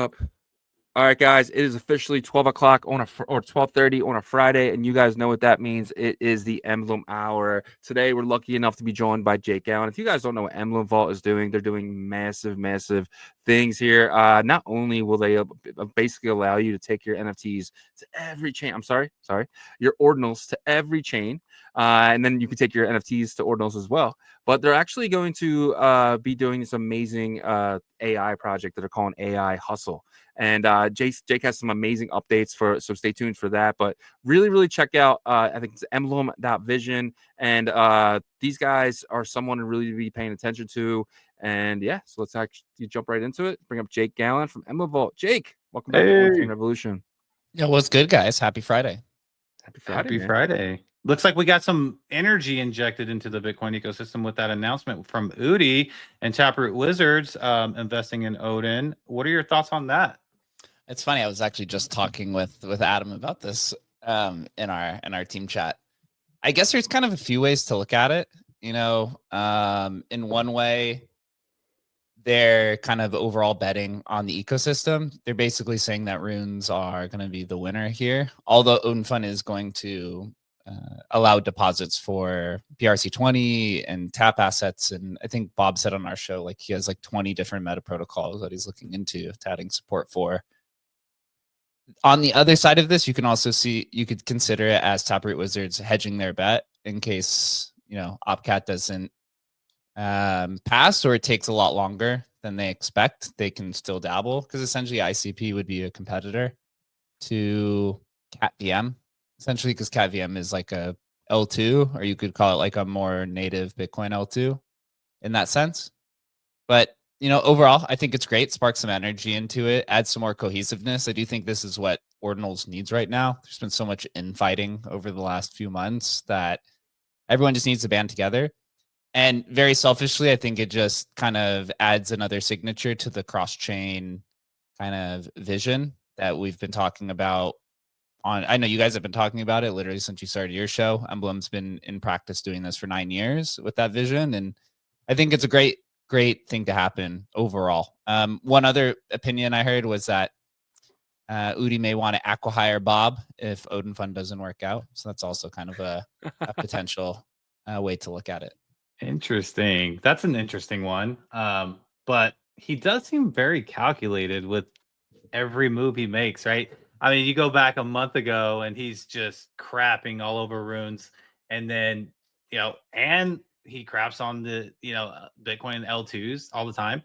Up. All right, guys, it is officially 12 o'clock or 12:30 on a Friday, and you guys know what that means. It is the Emblem Hour. Today, we're lucky enough to be joined by Jake Allen. If you guys don't know what Emblem Vault is doing, they're doing massive, massive things here. Not only will they basically allow you to take your NFTs to every chain. I'm sorry, your ordinals to every chain, and then you can take your NFTs to ordinals as well. But they're actually going to be doing this amazing AI project that they're calling AI Hustle. And Jake has some amazing updates so stay tuned for that. But really, really check out, I think it's emblem.vision. And these guys are someone to really be paying attention to. And yeah, so let's actually jump right into it. Bring up Jake Gallen from Emblem Vault. Jake, welcome back to Onchain Hey, Revolution. Yeah, what's good, guys? Happy Friday. Happy Friday, happy man. Friday. Looks like we got some energy injected into the Bitcoin ecosystem with that announcement from Udi and Taproot Wizards investing in Odin. What are your thoughts on that? It's funny. I was actually just talking with Adam about this in our team chat. I guess there's kind of a few ways to look at it. In one way, they're kind of overall betting on the ecosystem. They're basically saying that runes are going to be the winner here. Although Odin Fund is going to allow deposits for PRC20 and tap assets. And I think Bob said on our show, like he has like 20 different meta protocols that he's looking into to adding support for. On the other side of this, you could consider it as Taproot Wizards hedging their bet in case, OpCat doesn't pass or it takes a lot longer than they expect. They can still dabble because essentially ICP would be a competitor to CatVM, essentially, because CatVM is like a L2, or you could call it like a more native Bitcoin L2 in that sense. But overall, I think it's great. Spark some energy into it, add some more cohesiveness. I do think this is what Ordinals needs right now. There's been so much infighting over the last few months that everyone just needs to band together. And very selfishly, I think it just kind of adds another signature to the cross-chain kind of vision that we've been talking about. I know you guys have been talking about it literally since you started your show. Emblem's been in practice doing this for 9 years with that vision. And I think it's a great thing to happen overall. One other opinion I heard was that Udi may want to acqui-hire Bob if Odin Fund doesn't work out. So that's also kind of a potential way to look at it. Interesting. That's an interesting one. But he does seem very calculated with every move he makes, right? I mean, you go back a month ago and he's just crapping all over runes. And then, and he craps on the, Bitcoin L2s all the time.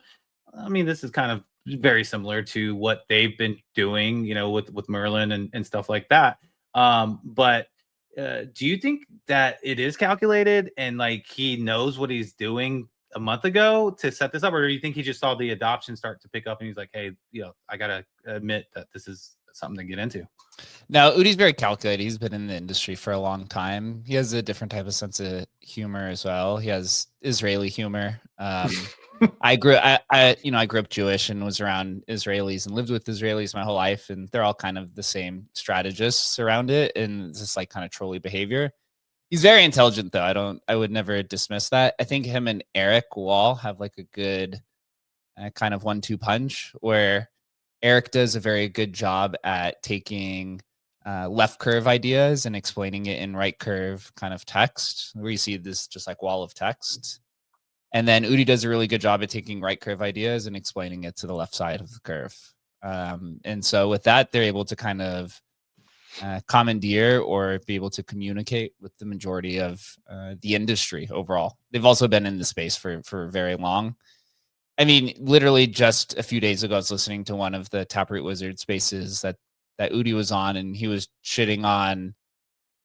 I mean, this is kind of very similar to what they've been doing, with Merlin and stuff like that. But do you think that it is calculated and like he knows what he's doing a month ago to set this up, or do you think he just saw the adoption start to pick up and he's like, hey, I gotta admit that this is something to get into? No, Udi's very calculated. He's been in the industry for a long time. He has a different type of sense of humor as well. He has Israeli humor. I grew up Jewish and was around Israelis and lived with Israelis my whole life, and they're all kind of the same strategists around it, and it's just like kind of trolley behavior. He's very intelligent though. I would never dismiss that. I think him and Eric Wall have like a good kind of 1-2 punch where Eric does a very good job at taking left curve ideas and explaining it in right curve kind of text, where you see this just like wall of text. And then Udi does a really good job at taking right curve ideas and explaining it to the left side of the curve. And so with that, they're able to kind of commandeer or be able to communicate with the majority of the industry overall. They've also been in the space for very long. I mean, literally just a few days ago, I was listening to one of the Taproot Wizard spaces that Udi was on, and he was shitting on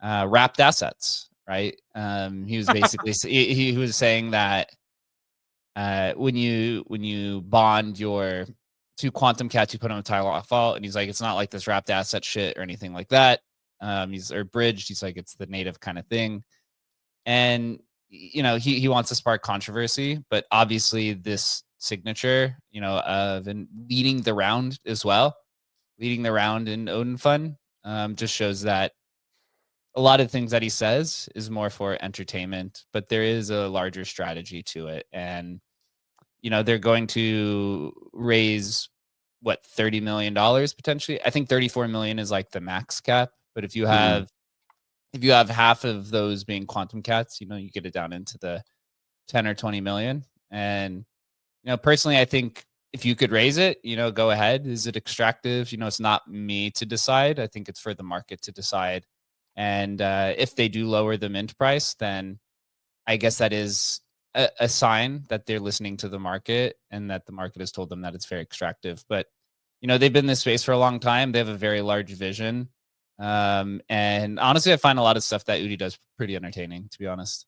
wrapped assets, right? He was basically he was saying that when you bond your two quantum cats, you put them in Tyler fault, and he's like, it's not like this wrapped asset shit or anything like that. He's or bridged. He's like, it's the native kind of thing, and he wants to spark controversy, but obviously this signature, of and leading the round in Odin Fun, just shows that a lot of things that he says is more for entertainment, but there is a larger strategy to it. And, they're going to raise what, $30 million potentially. I think 34 million is like the max cap. But if you Mhm. have half of those being quantum cats, you get it down into the 10 or 20 million. And personally, I think if you could raise it, go ahead. Is it extractive? It's not me to decide. I think it's for the market to decide. And if they do lower the mint price, then I guess that is a sign that they're listening to the market and that the market has told them that it's very extractive. But they've been in this space for a long time. They have a very large vision. And honestly, I find a lot of stuff that Udi does pretty entertaining, to be honest.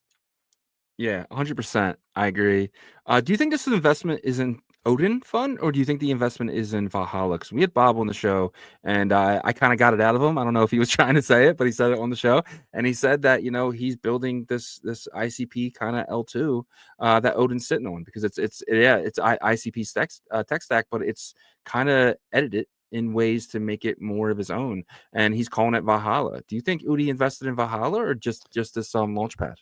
Yeah, 100%. I agree. Do you think this investment is in Odin Fund, or do you think the investment is in Valhalla? Because we had Bob on the show, and I kind of got it out of him. I don't know if he was trying to say it, but he said it on the show, and he said that he's building this ICP kind of L2 that Odin's sitting on, because it's ICP tech stack, but it's kind of edited in ways to make it more of his own, and he's calling it Valhalla. Do you think Udi invested in Valhalla, or just this launchpad?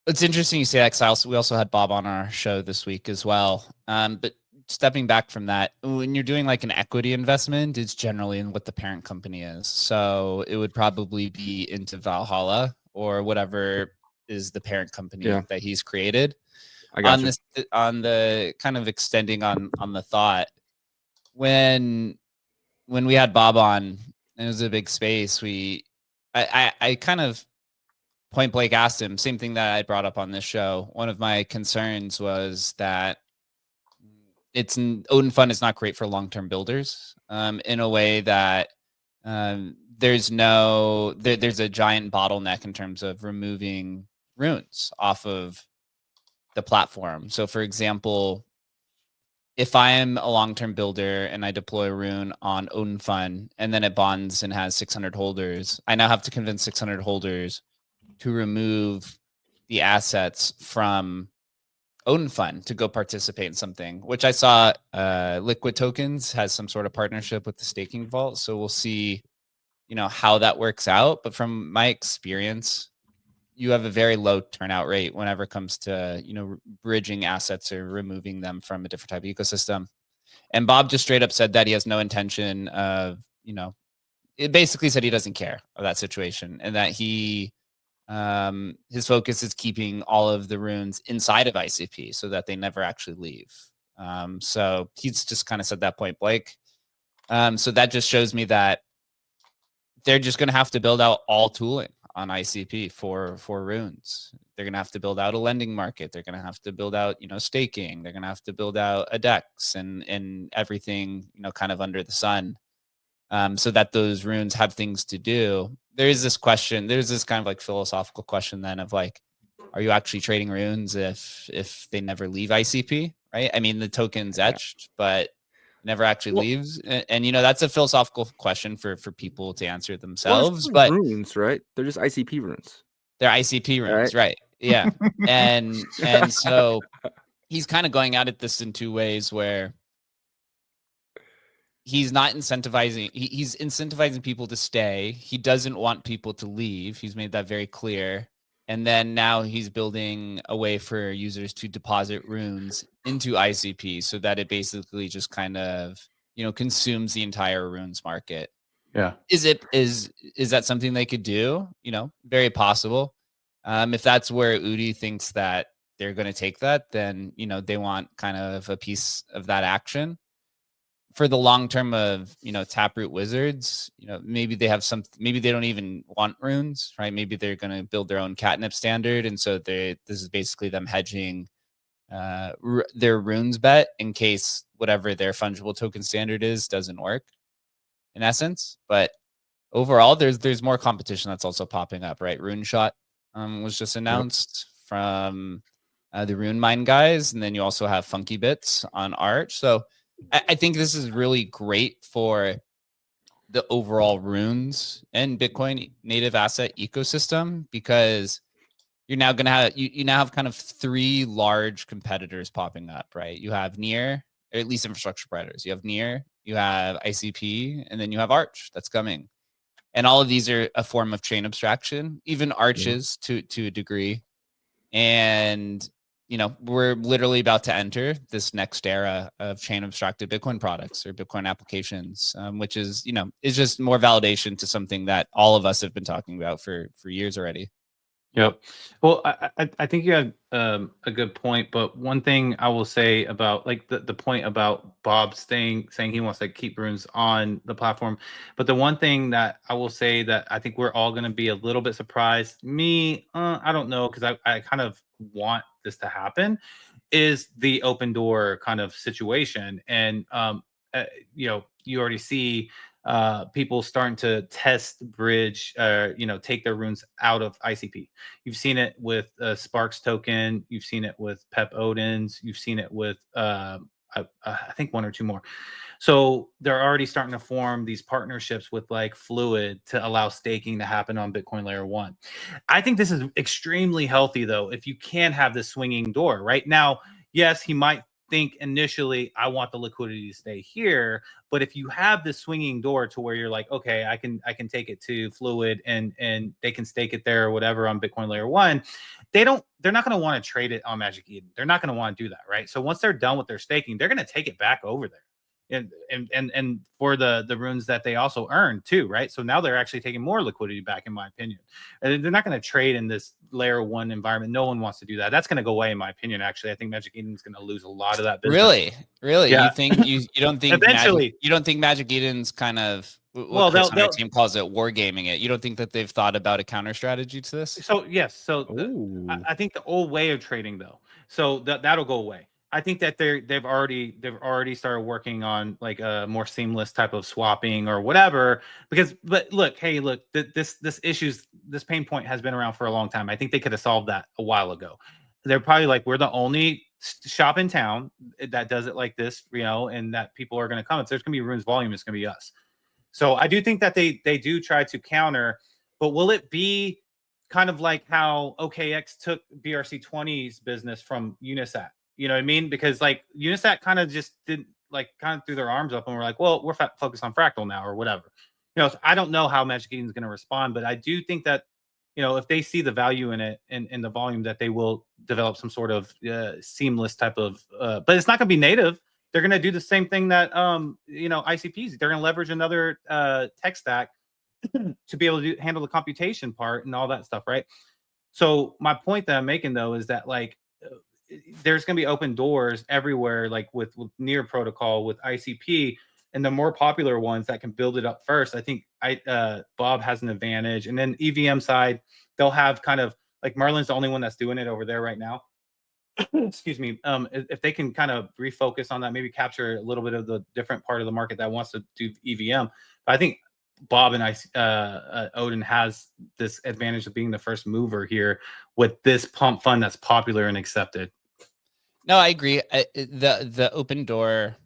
It's interesting you say that, because we also had Bob on our show this week as well. But stepping back from that, when you're doing like an equity investment, it's generally in what the parent company is. So it would probably be into Valhalla or whatever is the parent company that he's created. I got you. On the kind of extending on the thought, when we had Bob on, and it was a big space, I kind of point blank asked him, same thing that I brought up on this show. One of my concerns was that Odin Fund is not great for long-term builders, in a way that there's a giant bottleneck in terms of removing runes off of the platform. So for example, if I am a long-term builder and I deploy a rune on Odin Fund and then it bonds and has 600 holders, I now have to convince 600 holders to remove the assets from Odin Fund to go participate in something, which I saw Liquid Tokens has some sort of partnership with the staking vault. So we'll see, how that works out. But from my experience, you have a very low turnout rate whenever it comes to, bridging assets or removing them from a different type of ecosystem. And Bob just straight up said that he has no intention of, it basically said he doesn't care of that situation, and that his focus is keeping all of the runes inside of ICP so that they never actually leave. So he's just kind of said that point blank. So that just shows me that they're just going to have to build out all tooling on ICP for runes. They're going to have to build out a lending market. They're going to have to build out, staking. They're going to have to build out a DEX and everything, kind of under the sun. So that those runes have things to do. There's this kind of like philosophical question then of like, are you actually trading runes if they never leave ICP, right? I mean, the token's etched, but never actually leaves. And that's a philosophical question for people to answer themselves. But runes, right? They're just ICP runes. They're ICP runes, right? Yeah. and so he's kind of going at this in two ways, where he's not incentivizing. He's incentivizing people to stay. He doesn't want people to leave. He's made that very clear. And then now he's building a way for users to deposit runes into ICP so that it basically just kind of, consumes the entire runes market. Yeah. Is that something they could do? Very possible. If that's where Udi thinks that they're going to take that, then, they want kind of a piece of that action. For the long term of, Taproot Wizards, maybe they have maybe they don't even want runes, right? Maybe they're going to build their own catnip standard. And so this is basically them hedging their runes bet in case whatever their fungible token standard is doesn't work, in essence. But overall, there's more competition that's also popping up, right? Rune Shot was just announced from the Rune Mine guys. And then you also have Funky Bits on Arch. So I think this is really great for the overall runes and Bitcoin native asset ecosystem, because you're now going to have, you now have kind of three large competitors popping up, right? You have Near, or at least infrastructure providers. You have Near, you have ICP, and then you have Arch that's coming. And all of these are a form of chain abstraction, even Arches to a degree. And we're literally about to enter this next era of chain abstracted Bitcoin products or Bitcoin applications, which is just more validation to something that all of us have been talking about for years already. Yep. Well, I think you had a good point, but one thing I will say about like the point about Bob saying he wants to keep runes on the platform, but the one thing that I will say that I think we're all going to be a little bit surprised. Me, I don't know, because I kind of want this to happen, is the open door kind of situation, and you already see people starting to test bridge, take their runes out of ICP. You've seen it with Sparks token. You've seen it with Pep Odins. You've seen it with I think one or two more. So they're already starting to form these partnerships with like Fluid to allow staking to happen on Bitcoin Layer 1. I think this is extremely healthy, though, if you can have this swinging door. Right now, yes, he might think initially, I want the liquidity to stay here. But if you have this swinging door to where you're like, okay, I can take it to Fluid and they can stake it there or whatever on Bitcoin Layer 1, they're not going to want to trade it on Magic Eden. They're not going to want to do that, right? So once they're done with their staking, they're going to take it back over there. And for the runes that they also earn too, right? So now they're actually taking more liquidity back, in my opinion. And they're not going to trade in this Layer 1 environment. No one wants to do that. That's going to go away, in my opinion. Actually, I think Magic Eden is going to lose a lot of that business. Really, Yeah. you think you don't think Eventually, you don't think Magic Eden's kind of well, Chris on our team calls it wargaming it. You don't think that they've thought about a counter strategy to this? So yes, so I think the old way of trading, though, so that'll go away. I think that they've already started working on like a more seamless type of swapping or whatever. But look, this pain point has been around for a long time. I think they could have solved that a while ago. They're probably like, we're the only shop in town that does it like this, and that people are going to come. If there's going to be runes volume, it's going to be us. So I do think that they do try to counter, but will it be kind of like how OKX took BRC20's business from Unisat? You know what I mean? Because like Unisat kind of just didn't kind of threw their arms up and we're like, well, we're focused on Fractal now or whatever. So I don't know how Magic Eden's going to respond, but I do think that if they see the value in it and in the volume, that they will develop some sort of seamless type of. But it's not going to be native. They're going to do the same thing that ICPs. They're going to leverage another tech stack to be able to handle the computation part and all that stuff, right? So my point that I'm making, though, is that there's going to be open doors everywhere, like with Near Protocol, with ICP, and the more popular ones that can build it up first. I think Bob has an advantage, and then EVM side, they'll have kind of like Merlin's the only one that's doing it over there right now. Excuse me. If they can kind of refocus on that, maybe capture a little bit of the different part of the market that wants to do EVM. But I think Bob and Odin has this advantage of being the first mover here with this pump fund that's popular and accepted. No, I agree. The open door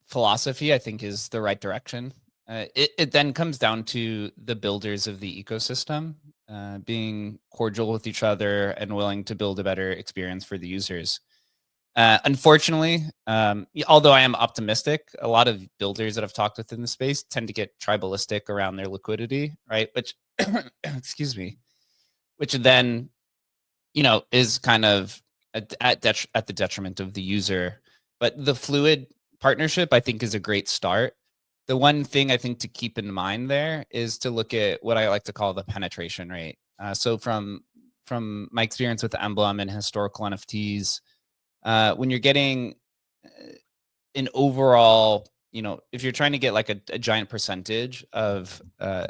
philosophy, I think, is the right direction. It then comes down to the builders of the ecosystem being cordial with each other and willing to build a better experience for the users. Unfortunately, although I am optimistic, a lot of builders that I've talked with in the space tend to get tribalistic around their liquidity, right? Which, excuse me, which then, is kind of at the detriment of the user. But the Fluid partnership, I think, is a great start. The one thing I think to keep in mind there is to look at what I like to call the penetration rate. So from my experience with Emblem and historical NFTs, when you're getting an overall, if you're trying to get like a giant percentage of a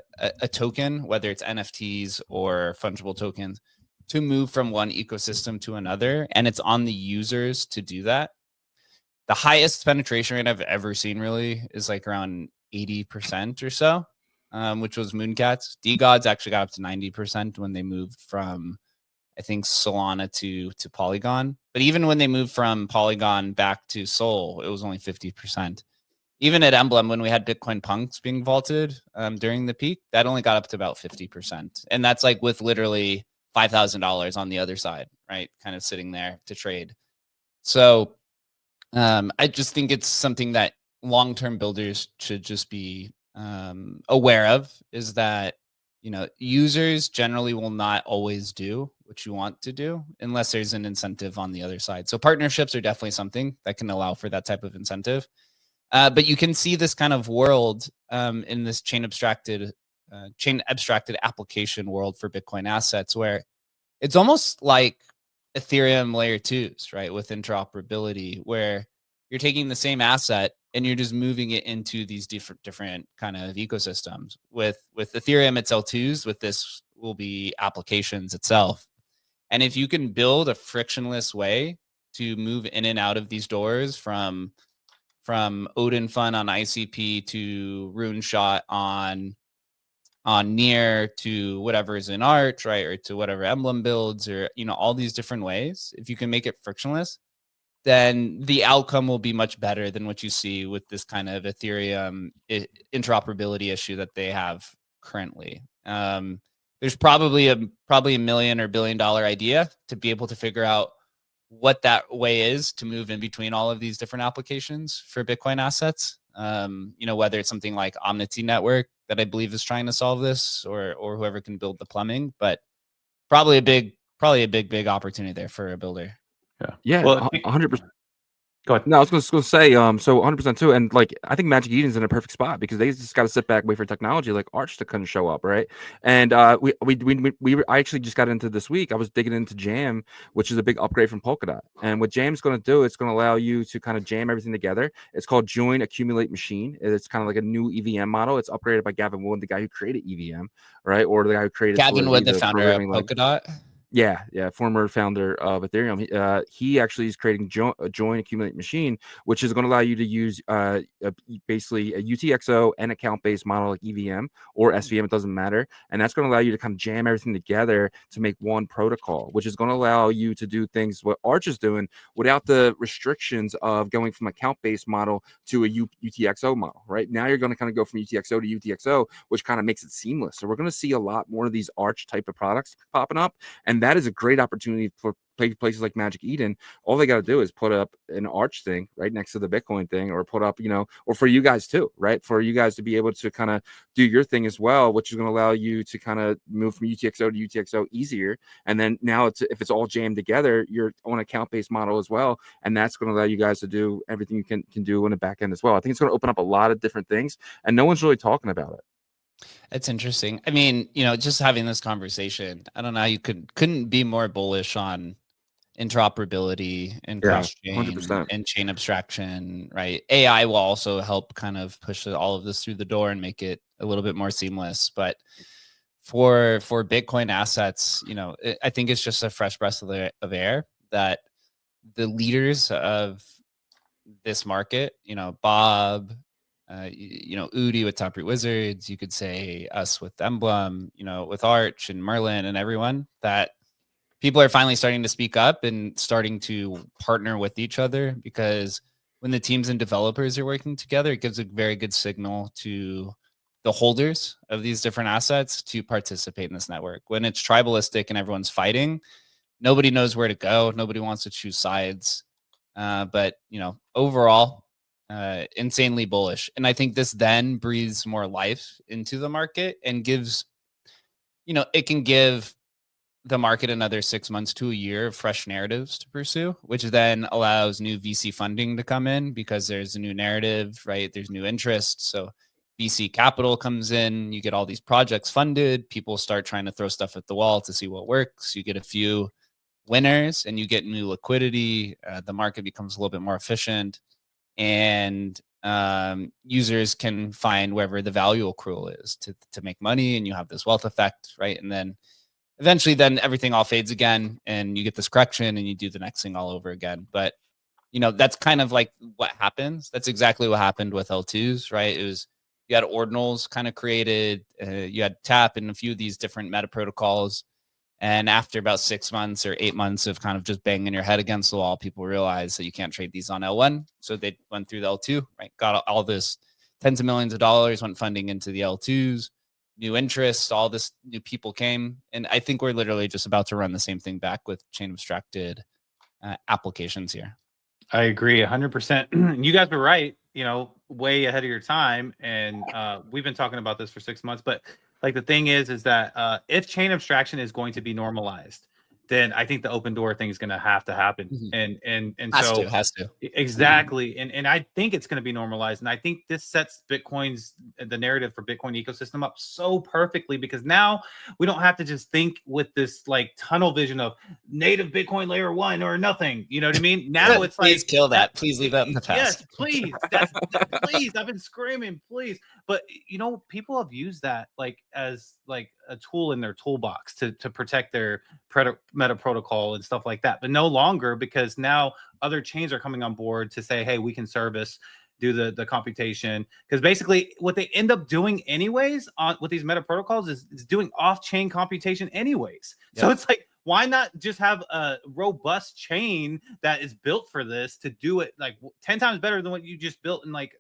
token, whether it's NFTs or fungible tokens, to move from one ecosystem to another, and it's on the users to do that. The highest penetration rate I've ever seen really is like around 80% or so, which was Mooncats. DeGods actually got up to 90% when they moved from, I think, Solana to Polygon. But even when they moved from Polygon back to Sol, it was only 50%. Even at Emblem, when we had Bitcoin punks being vaulted during the peak, that only got up to about 50%. And that's like with literally $5,000 on the other side, right? Kind of sitting there to trade. So I just think it's something that long-term builders should just be aware of, is that users generally will not always do what you want to do unless there's an incentive on the other side. So partnerships are definitely something that can allow for that type of incentive. But you can see this kind of world in this chain abstracted application world for Bitcoin assets, where it's almost like Ethereum layer 2s, right? With interoperability, where you're taking the same asset and you're just moving it into these different kind of ecosystems. With Ethereum, it's L2s. With this will be applications itself. And if you can build a frictionless way to move in and out of these doors from Odin Fun on ICP to Rune Shot on Near to whatever is in Arch, right? Or to whatever Emblem builds, or, all these different ways. If you can make it frictionless, then the outcome will be much better than what you see with this kind of Ethereum interoperability issue that they have currently. There's probably a $1 million or $1 billion idea to be able to figure out what that way is to move in between all of these different applications for Bitcoin assets. Whether it's something like Omnity Network that I believe is trying to solve this, or whoever can build the plumbing, but probably a big opportunity there for a builder. Yeah, Well, 100%. go ahead. No, I was going to say, so 100% too, and like I think Magic Eden's in a perfect spot because they just got to sit back, wait for technology like Arch to kind of show up, right? And I actually just got into this week. I was digging into Jam, which is a big upgrade from Polkadot, and what Jam's going to do, it's going to allow you to kind of jam everything together. It's called Join Accumulate Machine. It's kind of like a new EVM model. It's upgraded by Gavin Wood, the guy who created EVM, right, or the guy who created Gavin Solidity, Wood, the the founder of programming Polkadot. Yeah, former founder of Ethereum. He actually is creating a join accumulate machine, which is going to allow you to use basically a UTXO and account-based model like EVM or SVM, it doesn't matter. And that's going to allow you to kind of jam everything together to make one protocol, which is going to allow you to do things what Arch is doing without the restrictions of going from account-based model to a UTXO model, right? Now you're going to kind of go from UTXO to UTXO, which kind of makes it seamless. So we're going to see a lot more of these Arch type of products popping up. And that is a great opportunity for places like Magic Eden. All they got to do is put up an Arch thing right next to the Bitcoin thing, or put up, or for you guys too, right? For you guys to be able to kind of do your thing as well, which is going to allow you to kind of move from UTXO to UTXO easier. And then now if it's all jammed together, you're on an account-based model as well. And that's going to allow you guys to do everything you can do in the back end as well. I think it's going to open up a lot of different things, and no one's really talking about it. It's interesting. I mean, just having this conversation, I don't know how you couldn't be more bullish on interoperability and cross-chain 100%. and chain abstraction, right? AI will also help kind of push all of this through the door and make it a little bit more seamless. But for Bitcoin assets, I think it's just a fresh breath of air that the leaders of this market, Bob, Udi with Taproot Wizards, you could say us with Emblem, with Arch and Merlin and everyone, that people are finally starting to speak up and starting to partner with each other, because when the teams and developers are working together, it gives a very good signal to the holders of these different assets to participate in this network. When it's tribalistic and everyone's fighting, nobody knows where to go. Nobody wants to choose sides. But overall, insanely bullish. And I think this then breathes more life into the market and gives, it can give the market another 6 months to a year of fresh narratives to pursue, which then allows new VC funding to come in because there's a new narrative, right? There's new interest. So VC capital comes in, you get all these projects funded, people start trying to throw stuff at the wall to see what works. You get a few winners and you get new liquidity. The market becomes a little bit more efficient, and users can find wherever the value accrual is to make money, and you have this wealth effect, right? And then eventually then everything all fades again and you get this correction and you do the next thing all over again. But that's kind of like what happens. That's exactly what happened with L2s, right? It was, you had ordinals kind of created, you had tap and a few of these different meta protocols. And after about 6 months or 8 months of kind of just banging your head against the wall, people realized that you can't trade these on L1. So they went through the L2, right? Got all this tens of millions of dollars, went funding into the L2s, new interest, all this new people came. And I think we're literally just about to run the same thing back with chain abstracted applications here. I agree 100%. You guys were right, way ahead of your time. And we've been talking about this for 6 months, but Like the thing is that if chain abstraction is going to be normalized, then I think the open door thing is going to happen. Mhm. And Has so to, has to. exactly, and I think it's going to be normalized, and I think this sets the narrative for Bitcoin ecosystem up so perfectly, because now we don't have to just think with this like tunnel vision of native Bitcoin layer 1 or nothing. You know what I mean? Now it's Please like kill that. Please leave that in the yes, past. please. Please. I've been screaming, please. But people have used that like as like a tool in their toolbox to protect their meta protocol and stuff like that. But no longer, because now other chains are coming on board to say, hey, we can service, do the computation. Because basically what they end up doing anyways on with these meta protocols is doing off-chain computation anyways. So Yep. it's like, why not just have a robust chain that is built for this to do it like 10 times better than what you just built in like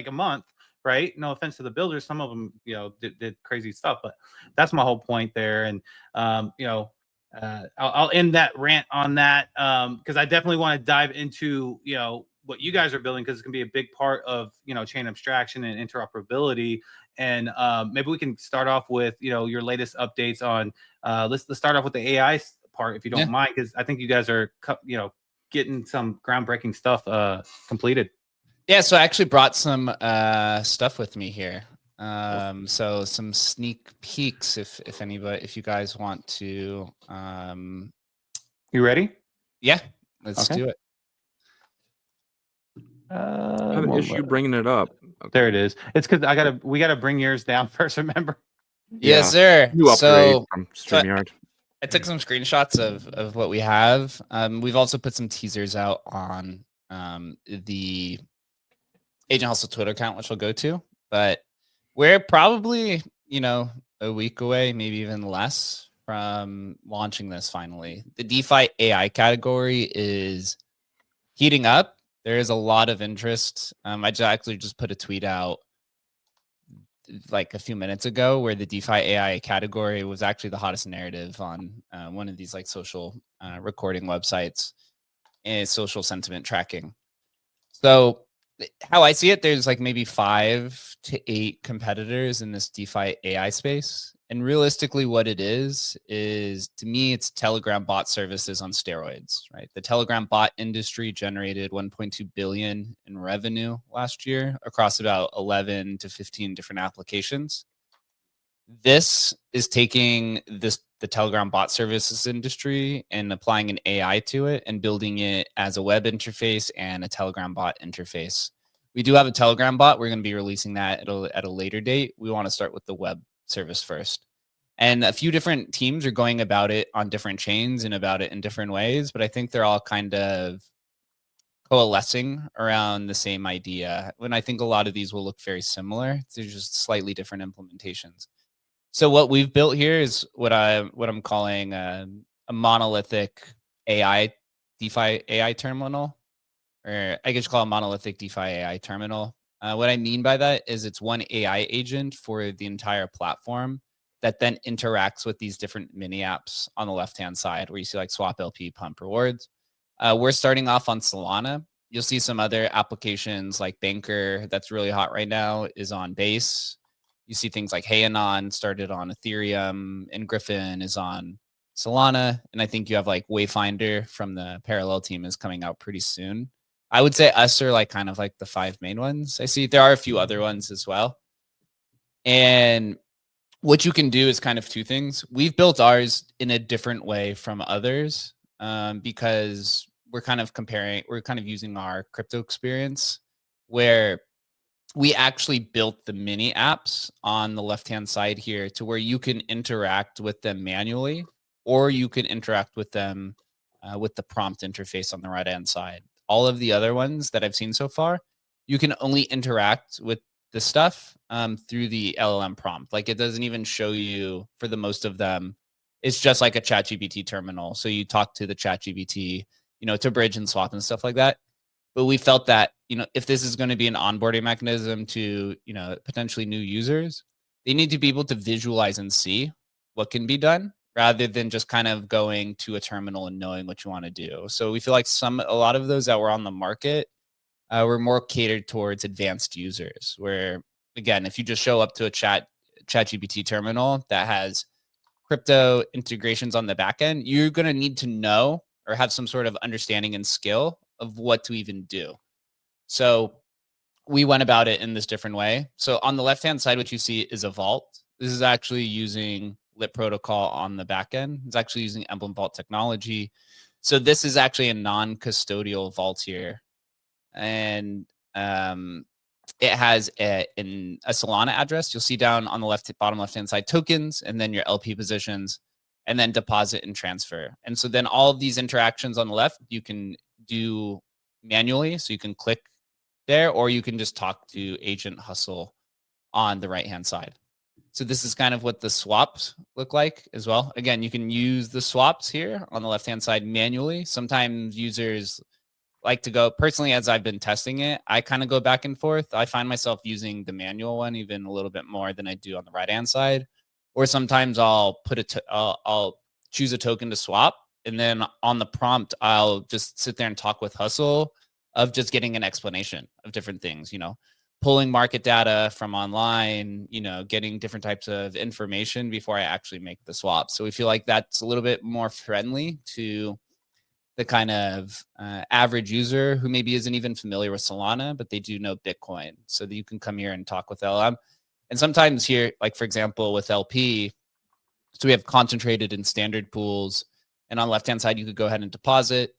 a month, right? No offense to the builders, some of them did crazy stuff, but that's my whole point there. And I'll end that rant on that, because I definitely want to dive into what you guys are building, because it's going to be a big part of chain abstraction and interoperability. And maybe we can start off with your latest updates on let's start off with the AI part, if you don't mind, because I think you guys are getting some groundbreaking stuff completed. Yeah, so I actually brought some stuff with me here. So some sneak peeks, if you guys want to. You ready? Yeah, let's do it. I have an issue bringing it up. Okay. There it is. It's because we gotta bring yours down first. Remember? Yes, sir. New upgrade from StreamYard. I took some screenshots of what we have. We've also put some teasers out on the Agent Hustle Twitter account, which we'll go to. But we're probably, a week away, maybe even less, from launching this finally. The DeFi AI category is heating up. There is a lot of interest. I actually just put a tweet out like a few minutes ago where the DeFi AI category was actually the hottest narrative on one of these like social recording websites and social sentiment tracking. So how I see it, there's like maybe 5 to 8 competitors in this DeFi AI space. And realistically, what it is to me, it's Telegram bot services on steroids, right? The Telegram bot industry generated 1.2 billion in revenue last year across about 11 to 15 different applications. This is taking the Telegram bot services industry and applying an AI to it and building it as a web interface and a Telegram bot interface. We do have a Telegram bot. We're going to be releasing that at a later date. We want to start with the web service first. And a few different teams are going about it on different chains and about it in different ways, but I think they're all kind of coalescing around the same idea. When I think a lot of these will look very similar, they're just slightly different implementations. So what we've built here is what I'm calling a monolithic AI DeFi AI terminal, or I guess you call it a monolithic DeFi AI terminal. What I mean by that is it's one AI agent for the entire platform that then interacts with these different mini apps on the left-hand side where you see like swap LP, pump rewards. We're starting off on Solana. You'll see some other applications like Banker that's really hot right now is on Base. You see things like Heyanon started on Ethereum, and Griffin is on Solana. And I think you have like Wayfinder from the Parallel team is coming out pretty soon. I would say us are like kind of like the 5 main ones. I see there are a few other ones as well. And what you can do is kind of 2 things. We've built ours in a different way from others because we're kind of using our crypto experience where we actually built the mini apps on the left-hand side here to where you can interact with them manually, or you can interact with them with the prompt interface on the right-hand side. All of the other ones that I've seen so far, you can only interact with the stuff through the LLM prompt. Like it doesn't even show you for the most of them. It's just like a ChatGPT terminal. So you talk to the ChatGPT, to bridge and swap and stuff like that. But we felt that, if this is going to be an onboarding mechanism to, potentially new users, they need to be able to visualize and see what can be done rather than just kind of going to a terminal and knowing what you want to do. So we feel like a lot of those that were on the market were more catered towards advanced users where, again, if you just show up to a chat ChatGPT terminal that has crypto integrations on the back end, you're going to need to know or have some sort of understanding and skill of what to even do. So we went about it in this different way. So on the left-hand side, what you see is a vault. This is actually using Lit protocol on the back end. It's actually using Emblem Vault technology. So this is actually a non-custodial vault here. And it has a Solana address. You'll see down on the bottom left-hand side, tokens, and then your LP positions, and then deposit and transfer. And so then all of these interactions on the left, you can do manually. So you can click there, or you can just talk to Agent Hustle on the right-hand side. So this is kind of what the swaps look like as well. Again, you can use the swaps here on the left-hand side manually. Sometimes users like to go, personally, as I've been testing it, I kind of go back and forth. I find myself using the manual one even a little bit more than I do on the right-hand side. Or sometimes I'll I'll choose a token to swap, and then on the prompt, I'll just sit there and talk with Hustle of just getting an explanation of different things, pulling market data from online, getting different types of information before I actually make the swap. So we feel like that's a little bit more friendly to the kind of average user who maybe isn't even familiar with Solana, but they do know Bitcoin. So that you can come here and talk with LM. And sometimes here, like for example, with LP, so we have concentrated in standard pools. And on the left-hand side, you could go ahead and deposit.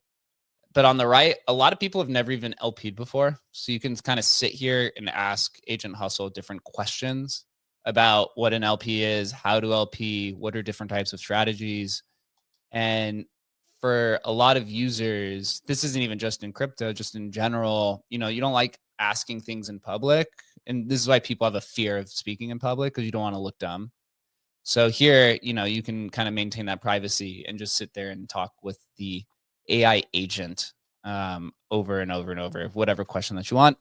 But on the right, a lot of people have never even LP'd before. So you can kind of sit here and ask Agent Hustle different questions about what an LP is, how to LP, what are different types of strategies. And for a lot of users, this isn't even just in crypto, just in general, you don't like asking things in public. And this is why people have a fear of speaking in public, because you don't want to look dumb. So here, you can kind of maintain that privacy and just sit there and talk with the AI agent over and over and over, whatever question that you want.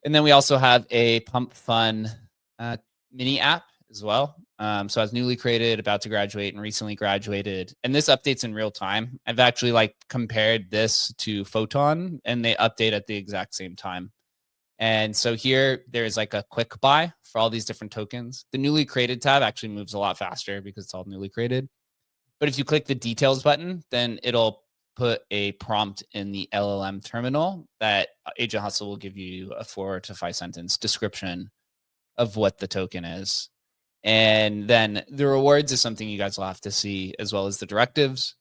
And then we also have a Pump Fun mini app as well. So I was newly created, about to graduate, and recently graduated. And this updates in real time. I've actually compared this to Photon, and they update at the exact same time. And so here there's a quick buy for all these different tokens. The newly created tab actually moves a lot faster because it's all newly created. But if you click the details button, then it'll put a prompt in the LLM terminal that Agent Hustle will give you a 4 to 5 sentence description of what the token is. And then the rewards is something you guys will have to see, as well as the directives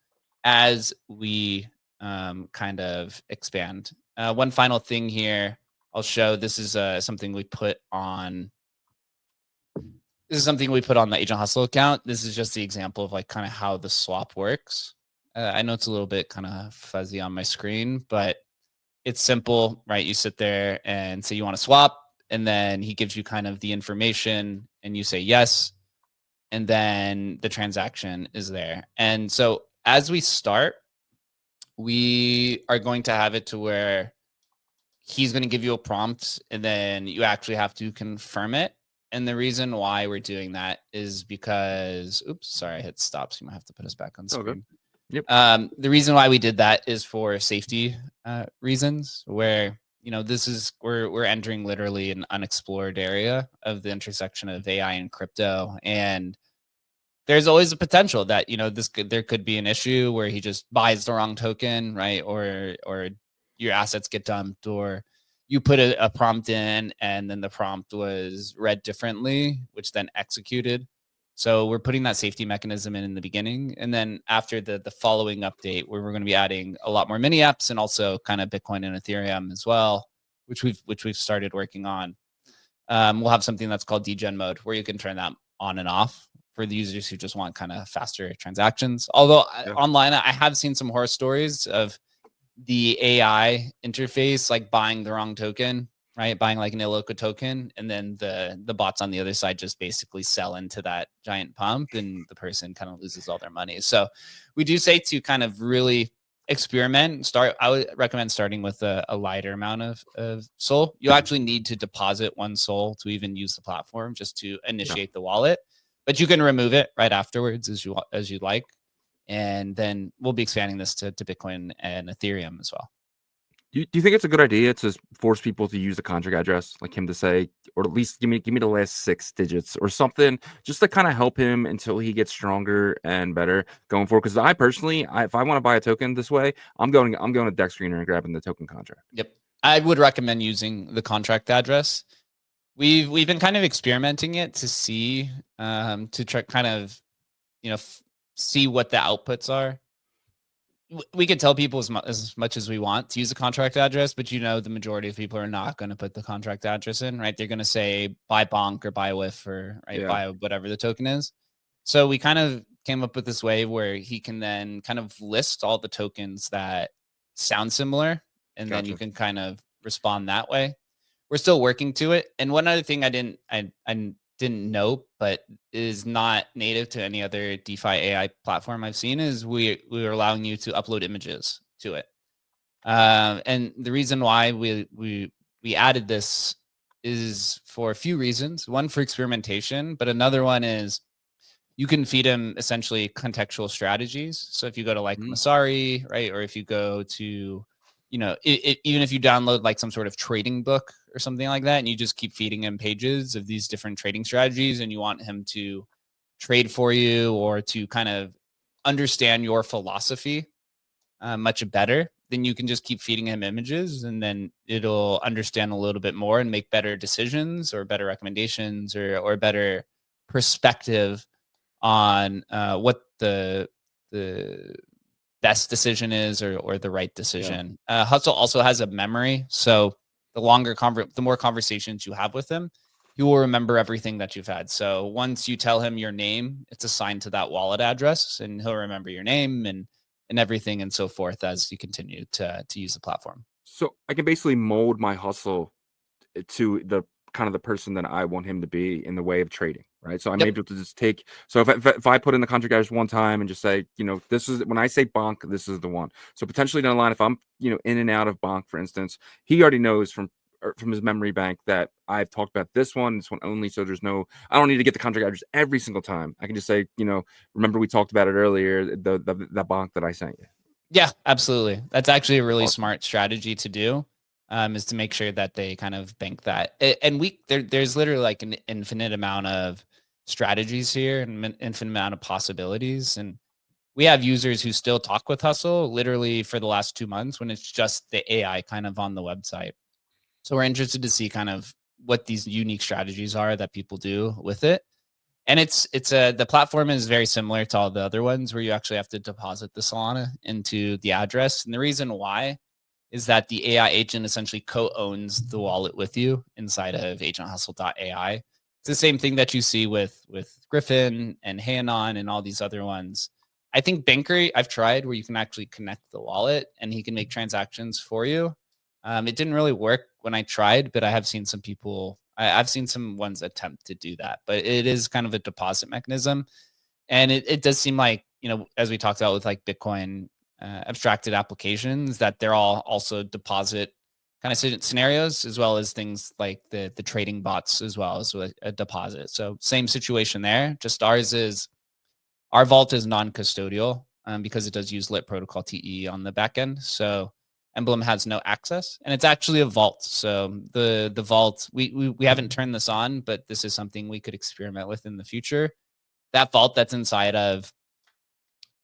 as we kind of expand. One final thing here I'll show. This is something we put on. This is something we put on the Agent Hustle account. This is just the example of kind of how the swap works. I know it's a little bit kind of fuzzy on my screen, but it's simple, right? You sit there and say you want to swap, and then he gives you kind of the information, and you say yes, and then the transaction is there. And so as we start, we are going to have it to where he's going to give you a prompt, and then you actually have to confirm it. And the reason why we're doing that is because, oops, sorry, I hit stop. So you might have to put us back on screen. Okay. Yep. The reason why we did that is for safety reasons, where we're entering literally an unexplored area of the intersection of AI and crypto, and there's always a potential that there could be an issue where he just buys the wrong token, right? Or your assets get dumped, or you put a prompt in and then the prompt was read differently, which then executed. So we're putting that safety mechanism in the beginning. And then after the following update, where we're going to be adding a lot more mini apps and also kind of Bitcoin and Ethereum as well, which we've started working on. We'll have something that's called degen mode, where you can turn that on and off for the users who just want kind of faster transactions. Although online, I have seen some horror stories of the AI interface buying the wrong token, right? Buying an illiquid token, and then the bots on the other side just basically sell into that giant pump, and the person kind of loses all their money. So we do say to kind of really experiment. I would recommend starting with a lighter amount of SOL. You actually need to deposit 1 SOL to even use the platform, just to initiate the wallet, but you can remove it right afterwards as you like. And then we'll be expanding this to Bitcoin and Ethereum as well. Do you think it's a good idea to force people to use the contract address, like him to say, or at least give me the last 6 digits or something, just to kind of help him until he gets stronger and better going forward? Because I personally, if I want to buy a token this way, I'm going to Dex Screener and grabbing the token contract. Yep. I would recommend using the contract address. We've been kind of experimenting it to see to try kind of see what the outputs are. We could tell people as much as we want to use a contract address, but the majority of people are not going to put the contract address in, right? They're going to say buy bonk or buy whiff or Yeah. buy whatever the token is. So we kind of came up with this way where he can then kind of list all the tokens that sound similar, and then you Gotcha. can kind of respond that way. We're still working to it. And one other thing I didn't know, but is not native to any other DeFi AI platform I've seen, is we are allowing you to upload images to it. And the reason why we added this is for a few reasons. One, for experimentation, but another one is you can feed him essentially contextual strategies. So if you go to like Masari, right, or if you go to, even if you download like some sort of trading book or something like that, and you just keep feeding him pages of these different trading strategies, and you want him to trade for you or to kind of understand your philosophy much better, then you can just keep feeding him images, and then it'll understand a little bit more and make better decisions or better recommendations or better perspective on what the best decision is or the right decision. Hustle also has a memory, so the more conversations you have with him, he will remember everything that you've had. So once you tell him your name, it's assigned to that wallet address, and he'll remember your name and everything and so forth as you continue to use the platform. So I can basically mold my hustle to the kind of the person that I want him to be in the way of trading, right? So I'm Yep. able to just take. So if I put in the contract address one time and just say, this is when I say bonk, this is the one. So potentially down the line, if I'm in and out of bonk, for instance, he already knows from his memory bank that I've talked about this one only. So I don't need to get the contract address every single time. I can just say, remember we talked about it earlier, the bonk that I sent you. Yeah, absolutely. That's actually a really smart strategy to do. Is to make sure that they kind of bank that. And there's literally like an infinite amount of strategies here and an infinite amount of possibilities. And we have users who still talk with Hustle literally for the last 2 months when it's just the AI kind of on the website. So we're interested to see kind of what these unique strategies are that people do with it. And the platform is very similar to all the other ones where you actually have to deposit the Solana into the address. And the reason why is that the AI agent essentially co-owns the wallet with you inside of agenthustle.ai. It's the same thing that you see with Griffin and Hanon and all these other ones. I think Bankery, I've tried where you can actually connect the wallet and he can make transactions for you. It didn't really work when I tried, but I have seen some people, I've seen some ones attempt to do that, but it is kind of a deposit mechanism. And it does seem like, as we talked about with like Bitcoin abstracted applications, that they're all also deposit kind of scenarios, as well as things like the trading bots as well as a deposit. So same situation there, just our vault is non-custodial because it does use lit protocol TE on the back end. So Emblem has no access, and it's actually a vault. So the vault, we haven't turned this on, but this is something we could experiment with in the future. That vault that's inside of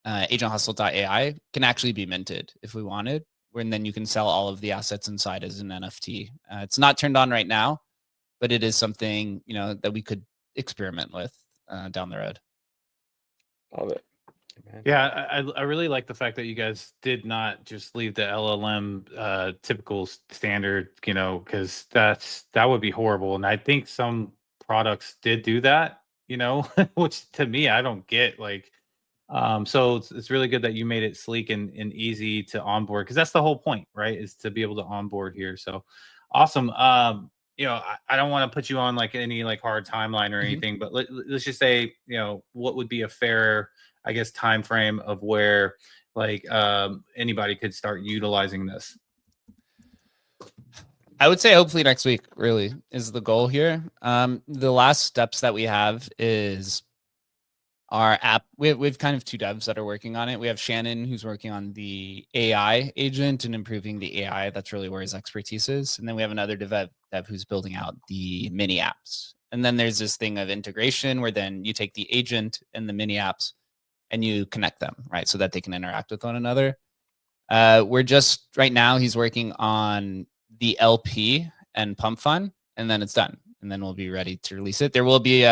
agenthustle.ai can actually be minted if we wanted, and then you can sell all of the assets inside as an NFT. It's not turned on right now, but it is something that we could experiment with down the road. Love it. Yeah, I really like the fact that you guys did not just leave the LLM typical standard, because that would be horrible. And I think some products did do that, which to me I don't get. Like, so it's really good that you made it sleek and easy to onboard, because that's the whole point, right? Is to be able to onboard here. So awesome. I don't want to put you on like any like hard timeline or anything, but let's just say, what would be a fair, I guess, time frame of where like anybody could start utilizing this? I would say hopefully next week really is the goal here. The last steps that we have is our app. We've kind of two devs that are working on it. We have Shannon, who's working on the AI agent and improving the AI. That's really where his expertise is. And then we have another dev who's building out the mini apps. And then there's this thing of integration where then you take the agent and the mini apps and you connect them, right? So that they can interact with one another. We're just right now, he's working on the LP and pump fun, and then it's done. And then we'll be ready to release it. There will be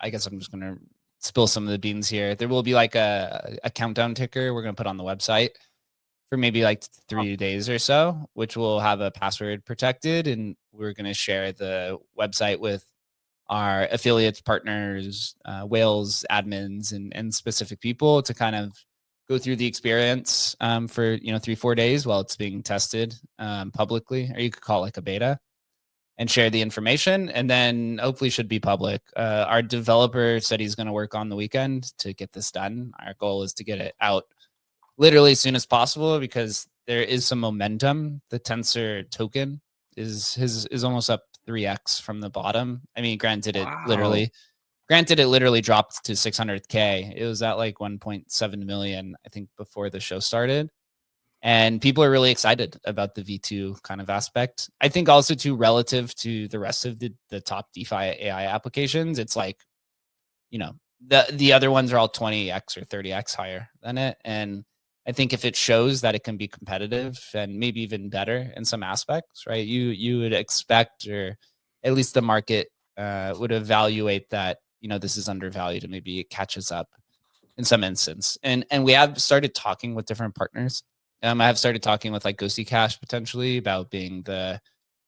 I guess I'm just going to spill some of the beans here. There will be like a countdown ticker we're going to put on the website for maybe like 3 days or so, which will have a password protected. And we're going to share the website with our affiliates, partners, whales, admins, and specific people to kind of go through the experience for 3-4 days while it's being tested publicly, or you could call it like a beta, and share the information, and then hopefully should be public. Our developer said he's going to work on the weekend to get this done. Our goal is to get it out literally as soon as possible because there is some momentum. The Tensor token is almost up 3x from the bottom. I mean, granted, it literally dropped to 600K. It was at like 1.7 million, I think, before the show started. And people are really excited about the V2 kind of aspect. I think also too, relative to the rest of the top DeFi AI applications, it's like, the other ones are all 20x or 30x higher than it. And I think if it shows that it can be competitive and maybe even better in some aspects, right? You would expect, or at least the market would evaluate that, this is undervalued and maybe it catches up in some instance. And we have started talking with different partners. I have started talking with like Ghosty Cash potentially about being the